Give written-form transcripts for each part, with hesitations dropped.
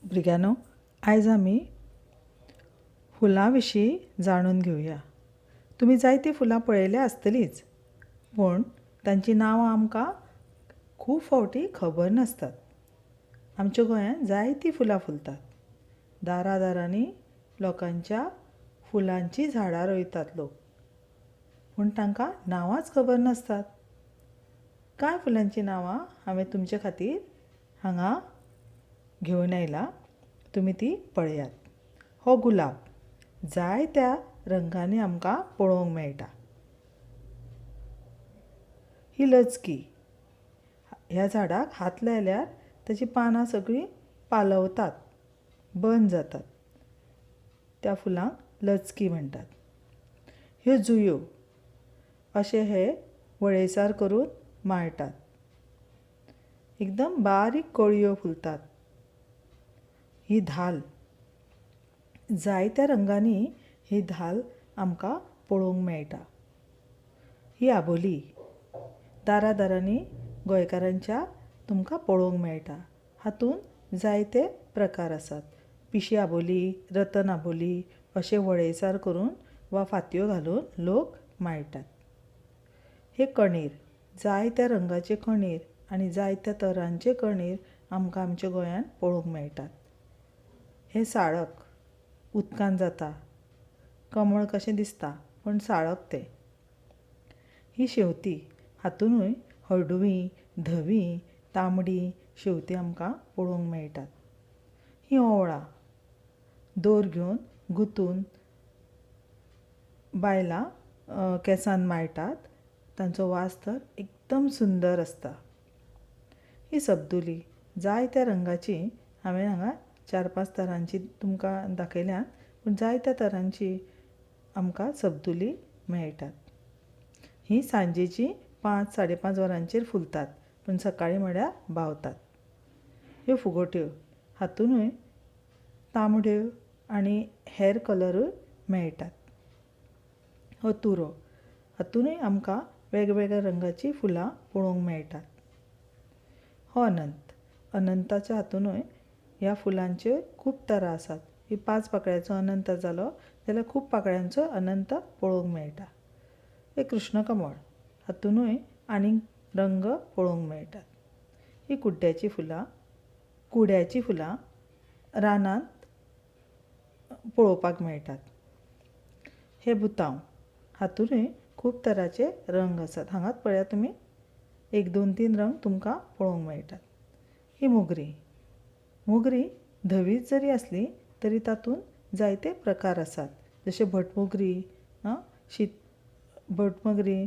भुरग्यांनो, आयज आमी फुलां विशीं जाणून घेवया. तुमी जायतीं फुलां पळयल्या आसतलींच, पूण तांचीं नांवां आमकां खूब फावटी खबर नासतात. आमच्या गोंयांत जायतीं फुलां फुलतात. दारांनी लोकांच्या फुलांचीं झाडां रोयतात लोक, पूण तांकां नांवांच खबर नासतात. कांय फुलांचीं नांवां हांवें तुमचे खातीर हांगा घेवन आयलां. तुमी ती पळयात. हो गुलाब जायत्या रंगांनी आमकां पळोवंक मेळटा. ही लचकी, ह्या झाडाक हात लायल्यार ताचीं पानां सगळीं पालवतात, बंद जातात. त्या फुलांक लचकी म्हणटात. ह्यो जुयो अशे हे वळेसार करून माळटात. एकदम बारीक कळयो फुलतात. ही धाल, जायत्या रंगांनी ही धाल आमकां पळोवंक मेळटा. ही आबोली दारांनी गोंयकारांच्या तुमकां पळोवंक मेळटा. हातूंत जायते प्रकार आसात. पिशी आबोली, रतन आबोली अशे वळेसार करून वा फांत्यो घालून लोक माळटात. हे कणीर, जायत्या रंगाचे कणीर आनी जायत्या तरांचे कणीर आमकां आमच्या गोंयांत पळोवंक मेळटात. हे साळक, उदकांत जाता, कमळ कशें दिसता पूण साळक तें. ही शेंवतीं, हातुंनूय हळडुवी, धवी, तांबडी शेंवतीं आमकां पळोवंक मेळटात. ही ओंवळां, दोर घेवन गुंथून बायलां केंसांत माळटात. तांचो वास तर एकदम सुंदर आसता. ही सब्दुली, जायत्या रंगाची, हांवें हांगा 4-5 तरांची तुमकां दाखयल्यात, पूण जायत्या तरांची आमकां सब्दुली मेळटात. ही सांजेची 5-5:30 वरांचेर फुलतात, पूण सकाळीं म्हळ्यार बावतात. ह्यो फुगोट्यो, हातुंनूय तांबड्यो आनी हेर कलरूय मेळटात. हो तुरो, हातुंनूय आमकां वेगवेगळ्या रंगाचीं फुलां पळोवंक मेळटात. हो अनंत, अनंताच्या हातुंनूय ह्या फुलांच्यो खूब तरा आसात. ही 5 पाकळ्याचो अनंत जालो जाल्यार खूब पाकळ्यांचो अनंत पळोवंक मेळटा. हे कृष्णकमळ, हातुंनूय आनीक रंग पळोवंक मेळटात. ही कुड्याचीं फुलां रानांत पळोवपाक मेळटात. हे बुतांव, हातुंनूय खूब तरांचे रंग आसात. हांगाच पळयात तुमी, 1-2-3 रंग तुमकां पळोवंक मेळटात. ही मोगरी धवीच जरी आसली तरी तातूंत जायते प्रकार आसात. जशे भटमोगरी, भटमोगरी,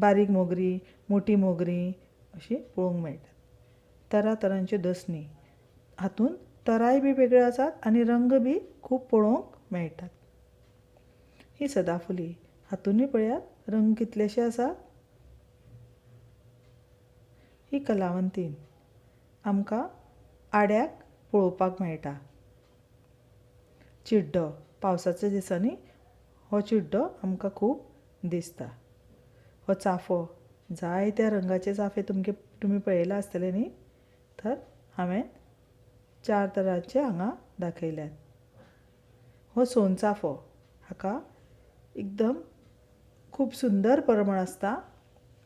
बारीक मोगरी, मोठी मोगरी अशी पळोवंक मेळटात. तरातरांच्यो दसणी, हातूंत तराय बी वेगळ्यो आसात आनी रंग बी खूब पळोवंक मेळटात. ही सदाफुली, हातुंनूय पळयात रंग कितलेशे आसात. ही कलावंतीन, आमकां आड्याक पळोवपाक मेळटा. चिड्डो, पावसाच्या दिसांनी हो चिड्डो आमकां खूब दिसता. हो चाफो, जायत्या रंगाचे चाफे तुमी पळयला आसतले न्ही, तर हांवें 4 तरांचे हांगा दाखयल्यात. हो सोनचाफो, हाका एकदम खूब सुंदर परमळ आसता.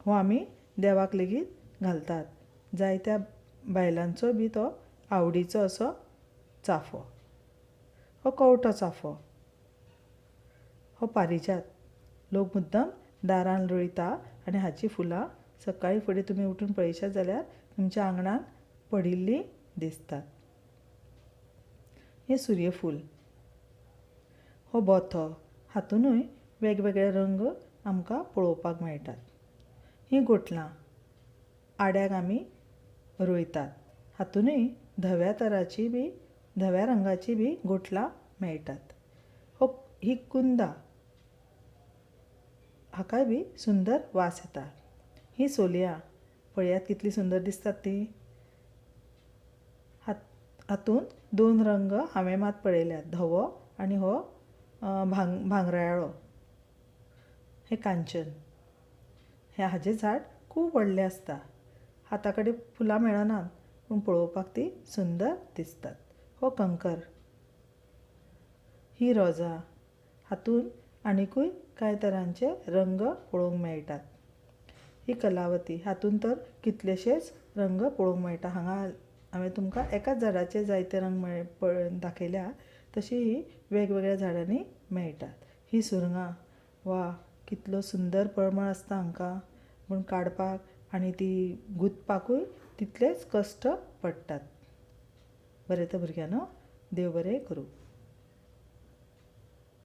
हो आमी देवाक लेगीत घालतात. जायत्या बायलांचो बी तो आवडीचो असो चाफो. हो कवठो चाफो, हो पारिजात, लोक मुद्दम दारान रोयता आनी हाचीं फुलां सकाळीं फुडें तुमी उठून पळयशात जाल्यार तुमच्या आंगणान पडिल्लीं दिसतात. हें सूर्यफूल, हो बोथो, हातुंनूय वेगवेगळे रंग आमकां पळोवपाक मेळटात. हीं गोटलां, आड्याक आमी रोयतात. हातुंनूय धव्या रंगाचीं बी गोटलां मेळटात. ही कुंदां, हाकाय बी सुंदर वास येता. ही सोलयां, पळयात कितलीं सुंदर दिसतात तीं. हातूंत 2 रंग हांवें मात पळयल्यात, धवो आनी हो भांगराळो. हें कांचन, हाचें झाड खूब व्हडलें आसता. हाता कडेन फुलां मेळनात, पूण पळोवपाक ती सुंदर दिसतात. हो कंकर, ही रोजां, हातून आनिकूय कांय तरांचे रंग पळोवंक मेळटात. ही कलावती, हातून तर कितलेशेच रंग पळोवंक मेळटा. हांगा हांवें तुमकां एकाच झाडाचे जायते रंग दाखयल्या, तशी ही वेगवेगळ्या झाडांनी मेळटात. ही सुरंगां, वा कितलो सुंदर पळमळ आसता हांकां, पूण काडपाक आनी ती गुंतपाकूय तितलेच कश्ट पडटात. बरें तर भुरग्यांनो, देव बरें करूं.